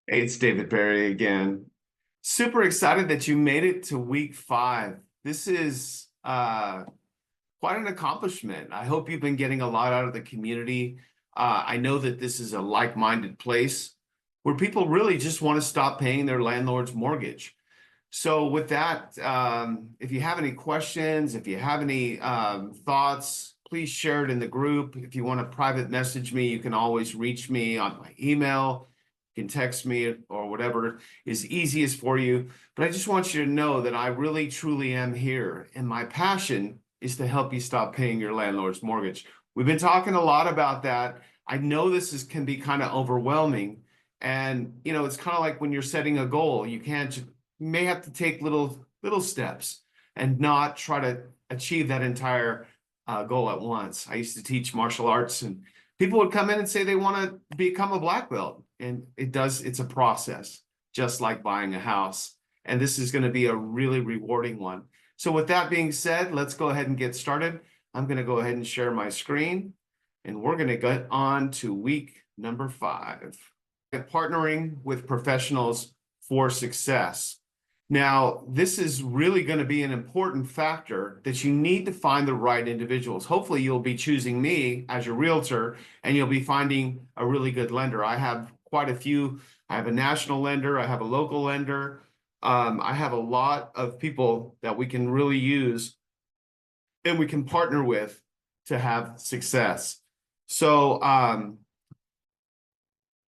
Hey, it's David Barry again. Super excited that you made it to week 5. This is quite an accomplishment. I hope you've been getting a lot out of the community. I know that this is a like-minded place where people really just want to stop paying their landlord's mortgage. So with that, if you have any questions, if you have any thoughts, please share it in the group. If you want to private message me, you can always reach me on my email. You can text me or whatever is easiest for you. But I just want you to know that I really, truly am here. And my passion is to help you stop paying your landlord's mortgage. We've been talking a lot about that. I know can be kind of overwhelming. And, it's kind of like when you're setting a goal, you may have to take little steps and not try to achieve that entire goal at once. I used to teach martial arts, and people would come in and say they want to become a black belt, and it's a process, just like buying a house. And this is going to be a really rewarding one. So with that being said, let's go ahead and get started. I'm going to go ahead and share my screen, and we're going to get on to week number 5. Partnering with professionals for success. Now, this is really going to be an important factor that you need to find the right individuals. Hopefully, you'll be choosing me as your realtor and you'll be finding a really good lender. I have quite a few. I have a national lender, I have a local lender. I have a lot of people that we can really use and we can partner with to have success. So,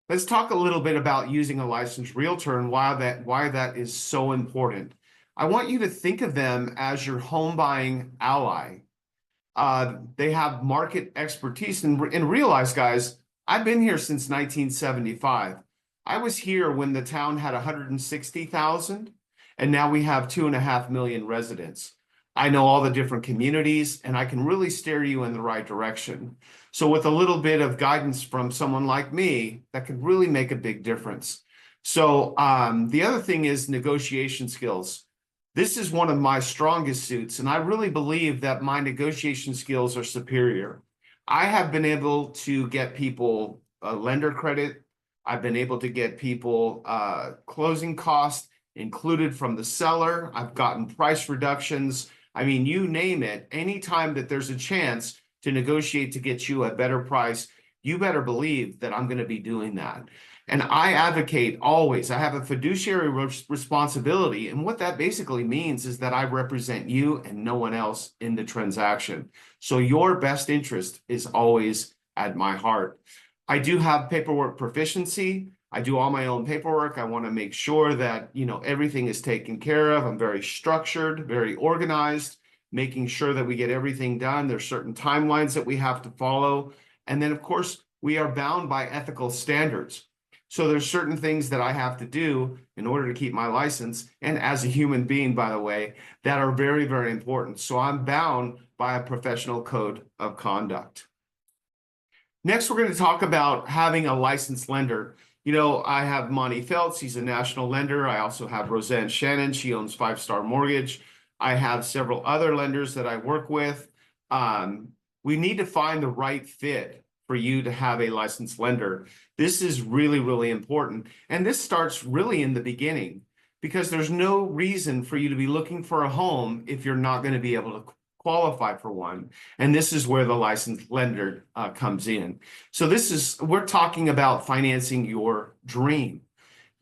let's talk a little bit about using a licensed realtor and why that is so important. I want you to think of them as your home buying ally. They have market expertise and realize, guys, I've been here since 1975. I was here when the town had 160,000, and now we have 2.5 million residents. I know all the different communities, and I can really steer you in the right direction. So with a little bit of guidance from someone like me, that could really make a big difference. So the other thing is negotiation skills. This is one of my strongest suits, and I really believe that my negotiation skills are superior. I have been able to get people lender credit. I've been able to get people closing costs included from the seller. I've gotten price reductions. I mean, you name it. Anytime that there's a chance to negotiate to get you a better price, you better believe that I'm going to be doing that. And I advocate always. I have a fiduciary responsibility. And what that basically means is that I represent you and no one else in the transaction. So your best interest is always at my heart. I do have paperwork proficiency. I do all my own paperwork. I want to make sure that, everything is taken care of. I'm very structured, very organized, making sure that we get everything done. There's certain timelines that we have to follow. And then, of course, we are bound by ethical standards. So there's certain things that I have to do in order to keep my license, and as a human being, by the way, that are very, very important. So I'm bound by a professional code of conduct. Next, we're going to talk about having a licensed lender. I have Monty Feltz, he's a national lender. I also have Roseanne Shannon, she owns Five Star Mortgage. I have several other lenders that I work with. We need to find the right fit for you to have a licensed lender. This is really, really important. And this starts really in the beginning because there's no reason for you to be looking for a home if you're not going to be able to qualify for one. And this is where the licensed lender comes in. So we're talking about financing your dream.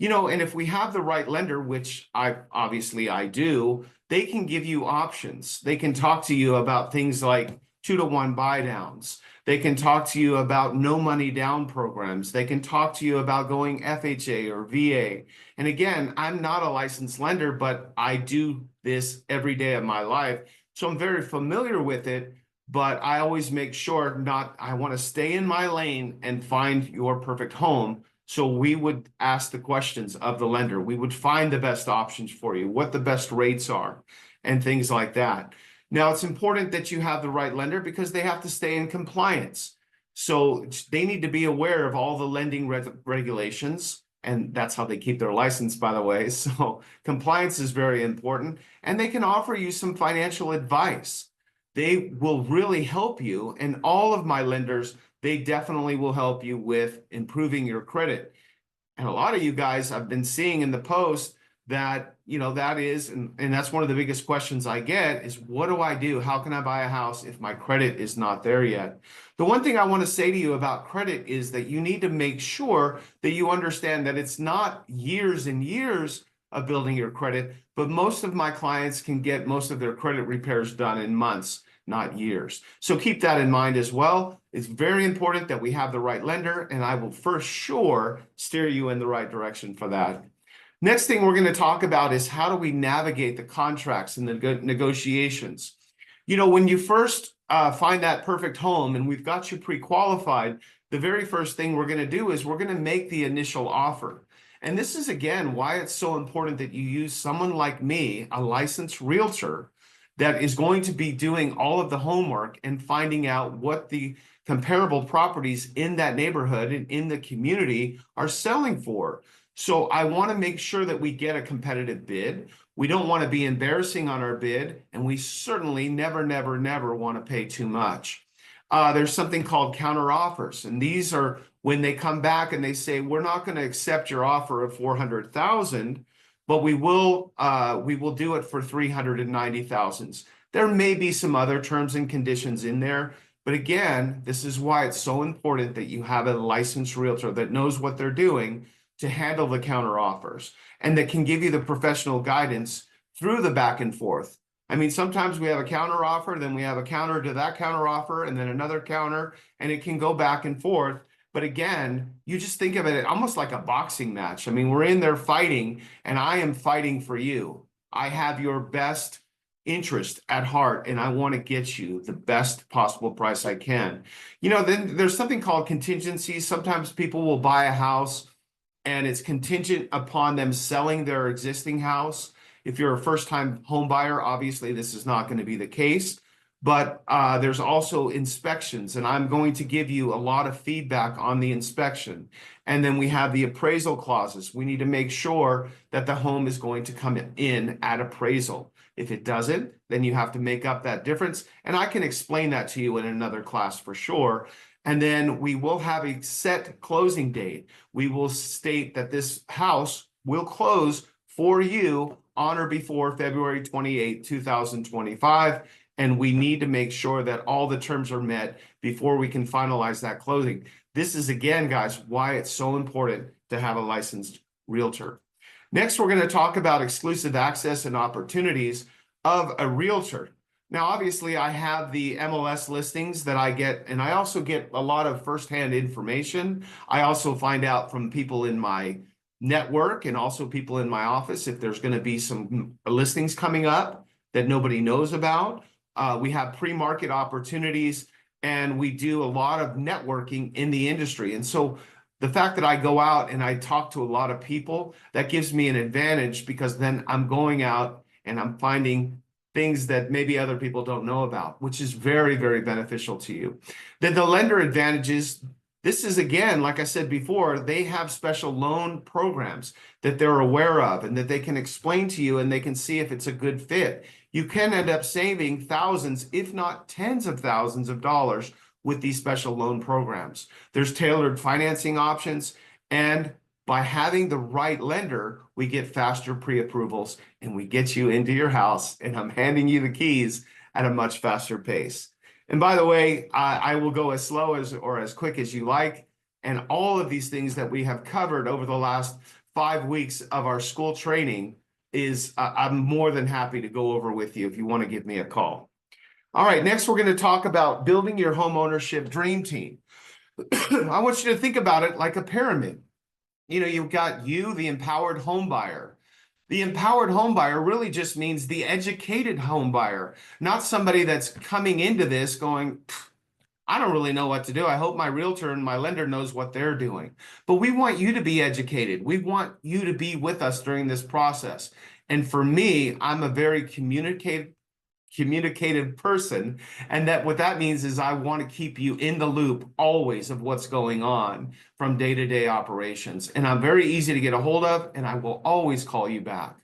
And if we have the right lender, which I do, they can give you options. They can talk to you about things like 2-to-1 buy downs. They can talk to you about no money down programs. They can talk to you about going FHA or VA. And again, I'm not a licensed lender, but I do this every day of my life. So I'm very familiar with it, but I always make sure I want to stay in my lane and find your perfect home. So we would ask the questions of the lender. We would find the best options for you, what the best rates are, and things like that. Now, it's important that you have the right lender because they have to stay in compliance. So they need to be aware of all the lending regulations, and that's how they keep their license, by the way. So compliance is very important, and they can offer you some financial advice. They will really help you, and all of my lenders, they definitely will help you with improving your credit. And a lot of you guys I've been seeing in the post that, that is, and that's one of the biggest questions I get is, what do I do? How can I buy a house if my credit is not there yet? The one thing I want to say to you about credit is that you need to make sure that you understand that it's not years and years of building your credit, but most of my clients can get most of their credit repairs done in months, not years. So keep that in mind as well. It's very important that we have the right lender, and I will for sure steer you in the right direction for that. Next thing we're going to talk about is how do we navigate the contracts and the negotiations. When you first find that perfect home and we've got you pre-qualified, the very first thing we're going to do is we're going to make the initial offer. And this is, again, why it's so important that you use someone like me, a licensed realtor, that is going to be doing all of the homework and finding out what the comparable properties in that neighborhood and in the community are selling for. So I want to make sure that we get a competitive bid. We don't want to be embarrassing on our bid, and we certainly never, never, never want to pay too much. There's something called counter offers, and these are when they come back and they say, we're not going to accept your offer of 400,000, but we will do it for 390,000. There may be some other terms and conditions in there, but again, this is why it's so important that you have a licensed realtor that knows what they're doing to handle the counter offers and that can give you the professional guidance through the back and forth. I mean, sometimes we have a counter offer, then we have a counter to that counter offer, and then another counter, and it can go back and forth. But again, you just think of it almost like a boxing match. I mean, we're in there fighting, and I am fighting for you. I have your best interest at heart, and I want to get you the best possible price I can. Then there's something called contingencies. Sometimes people will buy a house and it's contingent upon them selling their existing house. If you're a first-time home buyer, obviously this is not going to be the case, but there's also inspections, and I'm going to give you a lot of feedback on the inspection. And then we have the appraisal clauses. We need to make sure that the home is going to come in at appraisal. If it doesn't, then you have to make up that difference, and I can explain that to you in another class for sure. And then we will have a set closing date. We will state that this house will close for you on or before February 28, 2025. And we need to make sure that all the terms are met before we can finalize that closing. This is, again, guys, why it's so important to have a licensed realtor. Next, we're going to talk about exclusive access and opportunities of a realtor. Now, obviously, I have the MLS listings that I get, and I also get a lot of firsthand information. I also find out from people in my network and also people in my office if there's going to be some listings coming up that nobody knows about. We have pre-market opportunities, and we do a lot of networking in the industry. And so the fact that I go out and I talk to a lot of people, that gives me an advantage, because then I'm going out and I'm finding things that maybe other people don't know about, which is very, very beneficial to you. Then the lender advantages, this is, again, like I said before, they have special loan programs that they're aware of and that they can explain to you, and they can see if it's a good fit. You can end up saving thousands, if not tens of thousands of dollars with these special loan programs. There's tailored financing options, and by having the right lender, we get faster pre-approvals and we get you into your house, and I'm handing you the keys at a much faster pace. And by the way, I will go as slow as or as quick as you like. And all of these things that we have covered over the last 5 weeks of our school training is I'm more than happy to go over with you if you want to give me a call. All right, next we're going to talk about building your home ownership dream team. I want you to think about it like a pyramid. You've got the empowered home buyer. The empowered home buyer really just means the educated home buyer, not somebody that's coming into this going, I don't really know what to do. I hope my realtor and my lender knows what they're doing. But we want you to be educated. We want you to be with us during this process. And for me, I'm a very communicative person, and that what that means is I want to keep you in the loop always of what's going on from day-to-day operations, and I'm very easy to get a hold of, and I will always call you back.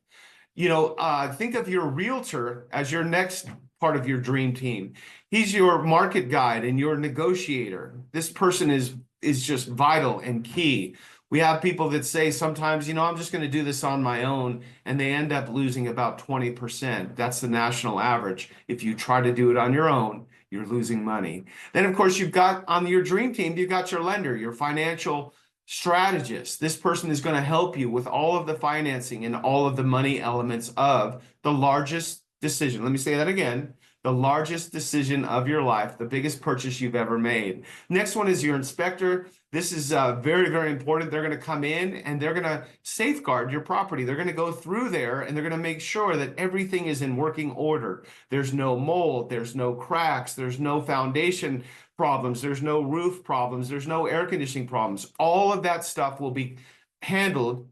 Think of your realtor as your next part of your dream team. He's your market guide and your negotiator. This person is just vital and key. We have people that say sometimes, I'm just going to do this on my own, and they end up losing about 20%. That's the national average. If you try to do it on your own, you're losing money. Then, of course, you've got on your dream team, you've got your lender, your financial strategist. This person is going to help you with all of the financing and all of the money elements of the largest decision. Let me say that again. The largest decision of your life, the biggest purchase you've ever made. Next one is your inspector. This is very, very important. They're going to come in and they're going to safeguard your property. They're going to go through there and they're going to make sure that everything is in working order. There's no mold, there's no cracks, there's no foundation problems, there's no roof problems, there's no air conditioning problems. All of that stuff will be handled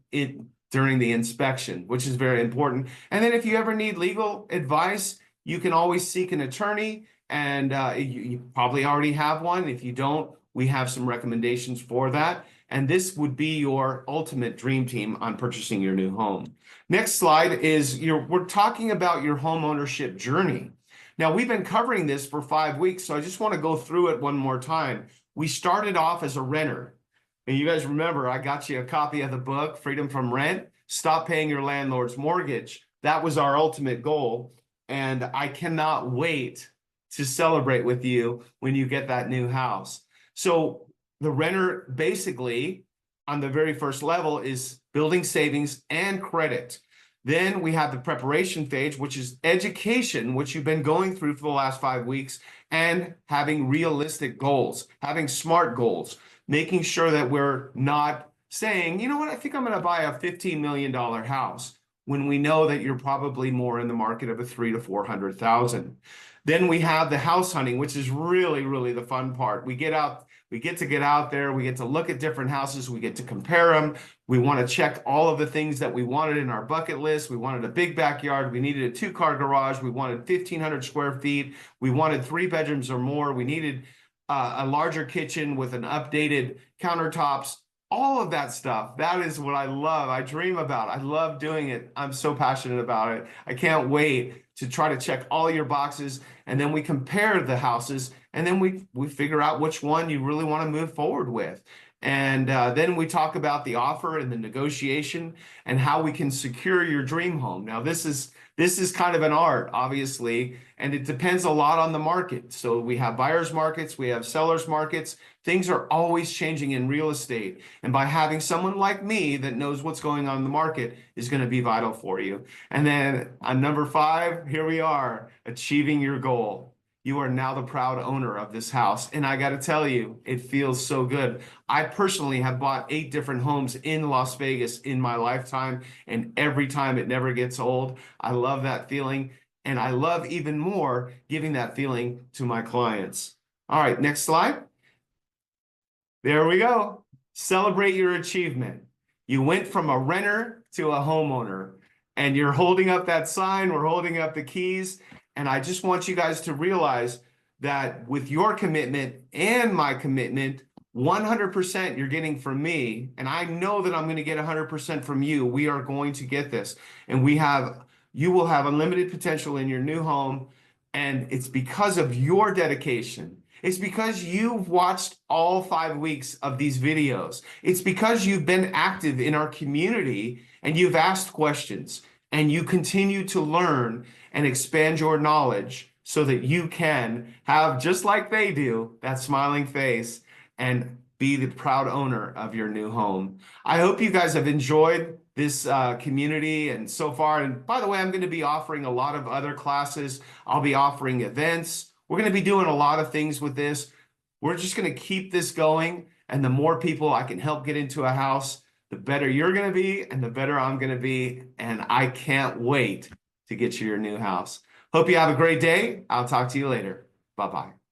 during the inspection, which is very important. And then if you ever need legal advice, you can always seek an attorney, and you probably already have one. If you don't, we have some recommendations for that. And this would be your ultimate dream team on purchasing your new home. Next slide is we're talking about your home ownership journey. Now, we've been covering this for 5 weeks, so I just want to go through it one more time. We started off as a renter. And you guys remember, I got you a copy of the book, Freedom from Rent. Stop paying your landlord's mortgage. That was our ultimate goal. And I cannot wait to celebrate with you when you get that new house. So the renter basically on the very first level is building savings and credit. Then we have the preparation phase, which is education, which you've been going through for the last 5 weeks, and having realistic goals, having smart goals, making sure that we're not saying, you know what, I think I'm going to buy a $15 million house, when we know that you're probably more in the market of a 300,000 to 400,000. Then we have the house hunting, which is really, really the fun part. We get to get out there, we get to look at different houses, we get to compare them. We want to check all of the things that we wanted in our bucket list. We wanted a big backyard, we needed a 2-car garage, we wanted 1,500 square feet, we wanted 3 bedrooms or more, we needed a larger kitchen with an updated countertops. All of that stuff, that is what I love. I dream about. I love doing it. I'm so passionate about it. I can't wait to try to check all your boxes, and then we compare the houses, and then we figure out which one you really want to move forward with. And then we talk about the offer and the negotiation and how we can secure your dream home. Now, this is kind of an art, obviously, and it depends a lot on the market. So we have buyers markets, we have sellers markets. Things are always changing in real estate. And by having someone like me that knows what's going on in the market is going to be vital for you. And then on number 5, here we are, achieving your goal. You are now the proud owner of this house. And I got to tell you, it feels so good. I personally have bought 8 different homes in Las Vegas in my lifetime, and every time it never gets old. I love that feeling, and I love even more giving that feeling to my clients. All right, next slide. There we go. Celebrate your achievement. You went from a renter to a homeowner, and you're holding up that sign. We're holding up the keys. And I just want you guys to realize that with your commitment and my commitment, 100% you're getting from me. And I know that I'm going to get 100% from you. We are going to get this. And you will have unlimited potential in your new home. And it's because of your dedication. It's because you've watched all 5 weeks of these videos. It's because you've been active in our community and you've asked questions and you continue to learn and expand your knowledge so that you can have, just like they do, that smiling face and be the proud owner of your new home. I hope you guys have enjoyed this community and so far. And by the way, I'm going to be offering a lot of other classes. I'll be offering events. We're going to be doing a lot of things with this. We're just going to keep this going. And the more people I can help get into a house, the better you're going to be and the better I'm going to be. And I can't wait to get you your new house. Hope you have a great day. I'll talk to you later. Bye-bye.